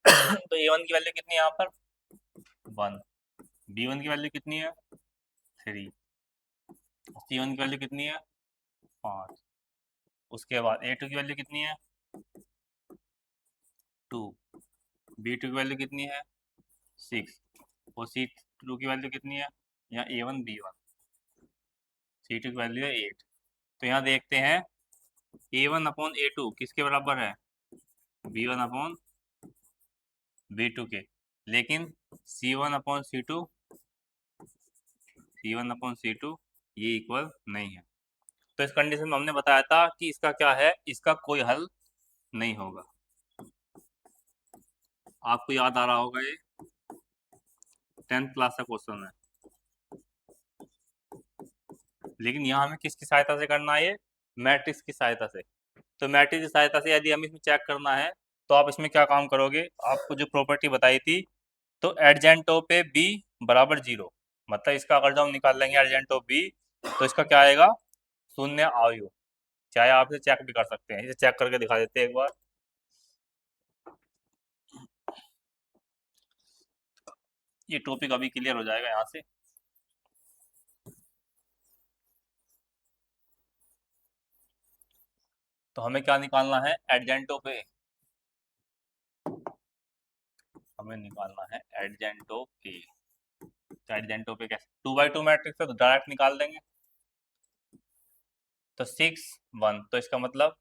तो a1 की वैल्यू कितनी है यहाँ पर 1, b1 की वैल्यू कितनी है 3, c1 की वैल्यू कितनी है 5। उसके बाद a2 की वैल्यू कितनी है 2, b2 की वैल्यू कितनी है 6, और c2 की वैल्यू कितनी है, यहाँ a1 b1, c2 की वैल्यू है 8। तो यहाँ देखते हैं a1 अपॉन a2 किसके बराबर है b1 अपॉन b2 के, लेकिन c1 अपॉन c2 ये इक्वल नहीं है। तो इस कंडीशन में हमने बताया था कि इसका क्या है, इसका कोई हल नहीं होगा। आपको याद आ रहा होगा ये 10th क्लास का क्वेश्चन है, लेकिन यहाँ हमें किसकी सहायता से करना है, ये मैट्रिक्स की सहायता से। तो मैट्रिक्स की सहायता से यदि हमें इसमें चेक करना है तो आप इसमें क्या काम करोगे, आपको जो प्रॉपर्टी बताई थी, तो एडजेंटो पे बी बराबर 0, मतलब इसका अगर जो हम निकाल लेंगे एडजेंटो बी तो इसका क्या आएगा शून्य आयु। चाहे आप इसे चेक भी कर सकते हैं, इसे चेक करके दिखा देते हैं एक बार। ये टॉपिक अभी क्लियर हो जाएगा यहाँ से। तो हमें क्या निकालना है एडजेंटो पे, हमें निकालना है एडजेंटो पे। तो एडजेंटो पे कैसे, 2x2 मैट्रिक्स है तो डायरेक्ट निकाल देंगे। तो 6 1, तो इसका मतलब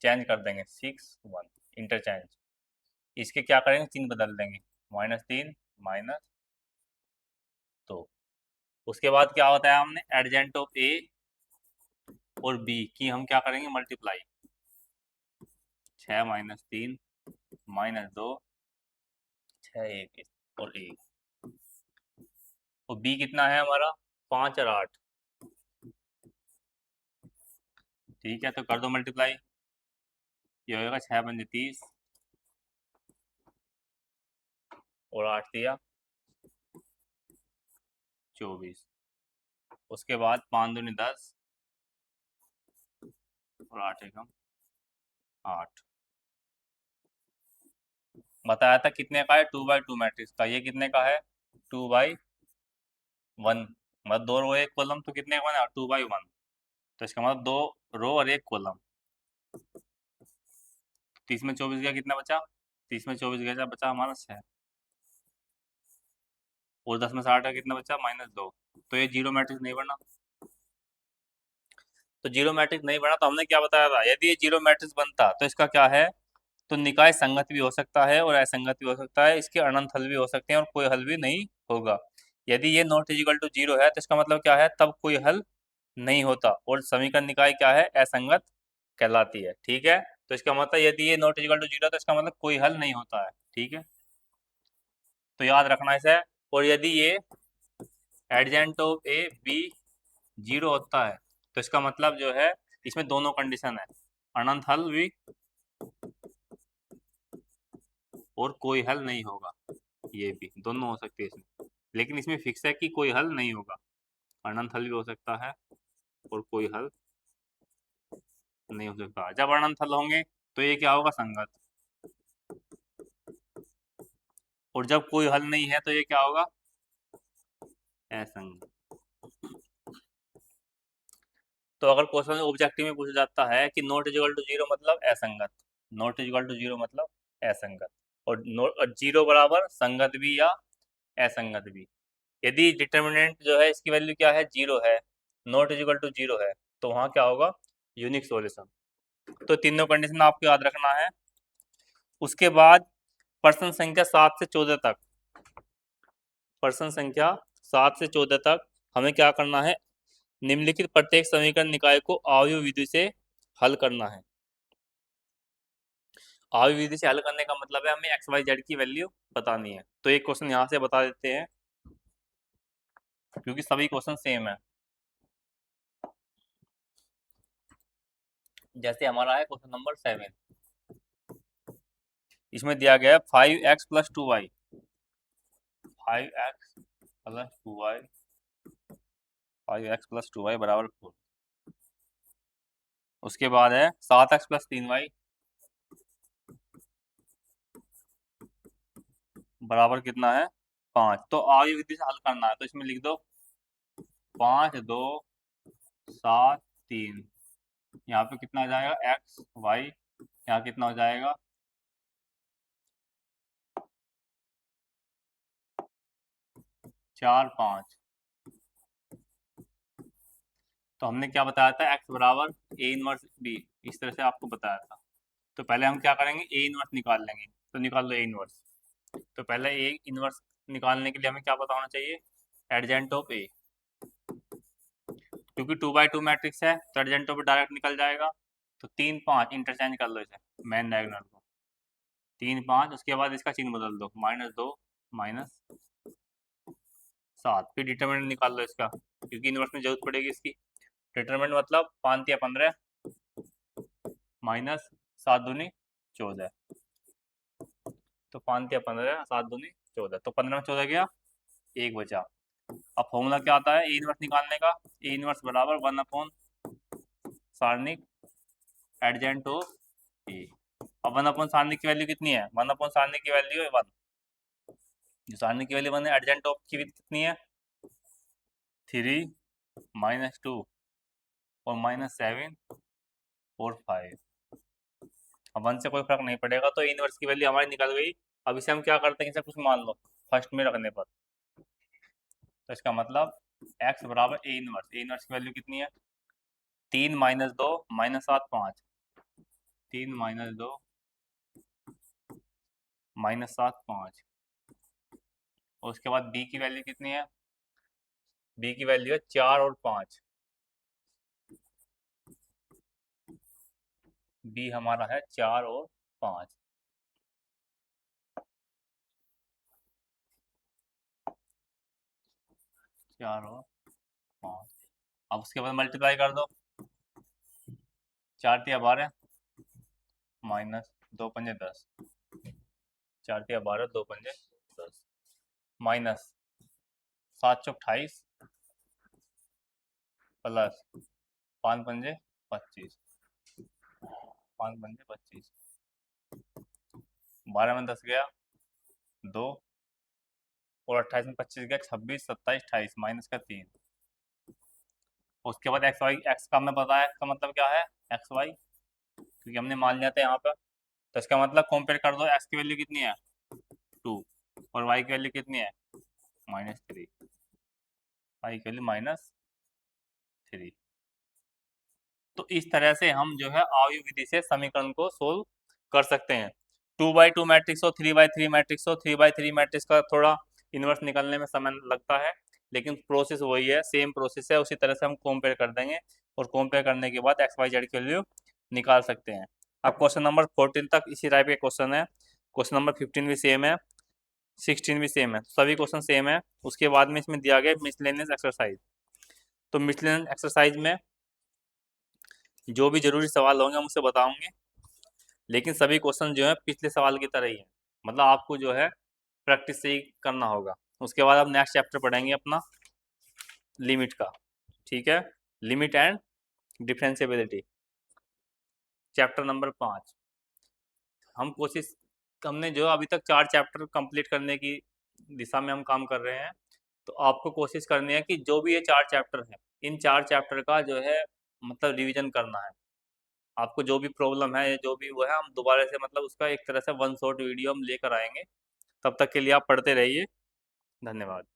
चेंज कर देंगे 6 1 इंटरचेंज। इसके क्या करेंगे, चिन्ह बदल देंगे, -3 -2। उसके बाद क्या बताया हमने, एडजेंट ऑफ ए और बी की हम क्या करेंगे मल्टीप्लाई, 6 -3 -2 6 1 और 1। और बी कितना है हमारा 5 और 8, ठीक है। तो कर दो मल्टीप्लाई, ये होगा 6 पंजे 30 और 8 दिया 24। उसके बाद 5 दूनी 10 और 8 एकम 8। बताया था कितने का है, 2x2 मैट्रिक्स का, ये कितने का है 2/1, मतलब 2 रो 1 कॉलम, तो कितने का बना 2/1। तो इसका मतलब 2 रो और 1 कॉलम। 30 में 24 गया कितना बचा, 30 में 24 गया बचा हमारा 6, और 10 में 60 का कितना बचा -2। तो ये जीरो मैट्रिक्स नहीं बना। तो जीरो मैट्रिक्स नहीं बना तो हमने क्या बताया था, यदि ये जीरो मैट्रिक्स बनता तो इसका क्या है, तो निकाय संगत भी हो सकता है और असंगत भी हो सकता है, इसके अनंत हल भी हो सकते हैं और कोई हल भी नहीं होगा। यदि ये नॉट इजिकल टू जीरो है तो इसका मतलब क्या है, तब कोई हल नहीं होता और समीकरण निकाय क्या है असंगत कहलाती है, ठीक है। तो इसका मतलब यदि ये नॉट इजिकल टू जीरो तो इसका मतलब कोई हल नहीं होता है, ठीक है। तो याद रखना इसे। और यदि ये एडजेंट ऑफ ए बी 0 होता है तो इसका मतलब जो है इसमें दोनों कंडीशन है, अनंत हल भी और कोई हल नहीं होगा, ये भी दोनों हो सकते हैं इसमें। लेकिन इसमें फिक्स है कि कोई हल नहीं होगा, अनंत हल भी हो सकता है और कोई हल नहीं हो सकता। जब अनंत हल होंगे तो ये क्या होगा संगत, और जब कोई हल नहीं है तो ये क्या होगा असंगत। तो अगर क्वेश्चन ऑब्जेक्टिव में पूछा जाता है कि नॉट इक्वल टू जीरो मतलब असंगत, नॉट इक्वल टू जीरो मतलब असंगत, और जीरो बराबर संगत भी या असंगत भी। यदि डिटर्मिनेंट जो है इसकी वैल्यू क्या है, जीरो है, not is equal to zero है, तो वहाँ क्या होगा, यूनिक सॉल्यूशन। तो तीनों कंडीशन आपको याद रखना है। उसके बाद प्रश्न संख्या 7 से 14 तक, प्रश्न संख्या 7 से 14 तक हमें क्या करना है, निम्नलिखित प्रत्येक समीकरण निकाय को आव्यूह विधि से हल करना है। आव्यूह विधि से हल करने का मतलब है हमें एक्स वाई जेड की वैल्यू बतानी है। तो एक क्वेश्चन यहाँ से बता देते हैं क्योंकि सभी क्वेश्चन सेम है। जैसे हमारा है क्वेश्चन नंबर 7, इसमें दिया गया है 5x + 2y, 5x + 2y, 5x + 2y बराबर 4। उसके बाद है 7x + 3y बराबर कितना है, 5। तो आव्यूह विधि से हल करना है, तो इसमें लिख दो 5 2 7 3। यहाँ पे कितना हो जाएगा, एक्स वाई, यहाँ कितना हो जाएगा 4 5। तो हमने क्या बताया था, एक्स बराबर ए इनवर्स बी, इस तरह से आपको बताया था। तो पहले हम क्या करेंगे, ए इनवर्स निकाल लेंगे। तो निकाल लो ए इनवर्स। तो पहले ए इनवर्स निकालने के लिए हमें क्या पता होना चाहिए, एडजेंट ऑफ ए। क्योंकि 2x2 मैट्रिक्स है तो एडजेंट ऑफ डायरेक्ट निकल जाएगा। तो 3 5 इंटरचेंज कर लो इसे, मेन डायगोनल को, 3 5। उसके बाद इसका चिन्ह बदल दो, -2 -7। फिर डिटरमिनेंट निकाल लो इसका, क्योंकि इनवर्स में जरूरत पड़ेगी इसकी। डिटरमिनेंट मतलब 5 या 15 -7 दूनी 14। तो 5 या 15 7 दूनी 14, तो 15 में 14 गया, 1 बचा। अब फॉर्मूला क्या आता है ए इनवर्स निकालने का, ए इनवर्स बराबर 1 सारणिक एडजेंट ऑफ ए। अब 1 सारणिक की वैल्यू कितनी है, 1 सारणिक की वैल्यू है 1, जो सारणिक की वैल्यू 1 है, एडजेंट ऑफ की कितनी है 3 -2 और -7 और 5। अब 1 से कोई फर्क नहीं पड़ेगा, तो ए इनवर्स की वैल्यू हमारी निकल गई। अब इसे हम क्या करते हैं, इसे कुछ मान लो फर्स्ट में रखने पर। तो इसका मतलब x बराबर ए इनवर्स, ए इनवर्स की वैल्यू कितनी है 3 -2 -7 5, 3 -2 -7 5। और उसके बाद b की वैल्यू कितनी है, b की वैल्यू है 4 और 5। b हमारा है 4 और 5। 4 और 5। अब उसके बाद मल्टीप्लाई कर दो, 4 तिया 12 -2 पंजे 10, 4 तिया 12 2 पंजे 10, माइनस 7 चौक 28 प्लस 5 पंजे 25, 5 पंजे 25, 12 में 10 गया 2, और 28 में 25 गया 26 27 28 माइनस का 3। उसके बाद एक्स वाई, एक्स का हमें पता है, एक्स का मतलब क्या है, एक्स वाई, क्योंकि हमने मान लिया था यहाँ पर। तो इसका मतलब कंपेयर कर दो, एक्स की वैल्यू कितनी है 2 और वाई की वैल्यू कितनी है -3, वाई की वैल्यू -3। तो इस तरह से हम जो है आव्यूह विधि से समीकरण को सोल्व कर सकते हैं। 2x2 मैट्रिक्स हो, 3x3 मैट्रिक्स हो, 3x3 मैट्रिक्स का थोड़ा इन्वर्स निकलने में समय लगता है, लेकिन प्रोसेस वही है, सेम प्रोसेस है। उसी तरह से हम कंपेयर कर देंगे और कंपेयर करने के बाद एक्स वाई जेड की वैल्यू निकाल सकते हैं। अब क्वेश्चन नंबर 14 तक इसी टाइप के क्वेश्चन है। क्वेश्चन नंबर 15 भी सेम है, 16 भी सेम है, सभी क्वेश्चन सेम है। उसके बाद में इसमें दिया गया मिसलेनियस एक्सरसाइज। तो मिसलेनियस एक्सरसाइज में जो भी जरूरी सवाल होंगे हम उससे बताऊंगे, लेकिन सभी क्वेश्चन जो है पिछले सवाल की तरह ही है, मतलब आपको जो है प्रैक्टिस से ही करना होगा। उसके बाद अब नेक्स्ट चैप्टर पढ़ेंगे अपना लिमिट का, ठीक है, limit and differentiability, chapter number 5। हम कोशिश, हमने जो अभी तक 4 चैप्टर कंप्लीट करने की दिशा में हम काम कर रहे हैं। तो आपको कोशिश करनी है कि जो भी ये 4 चैप्टर हैं, इन 4 चैप्टर का जो है मतलब रिवीजन करना है। आपको जो भी प्रॉब्लम है या जो भी वो है, हम दोबारा से मतलब उसका एक तरह से वन शॉट वीडियो हम लेकर आएंगे। तब तक के लिए आप पढ़ते रहिए। धन्यवाद।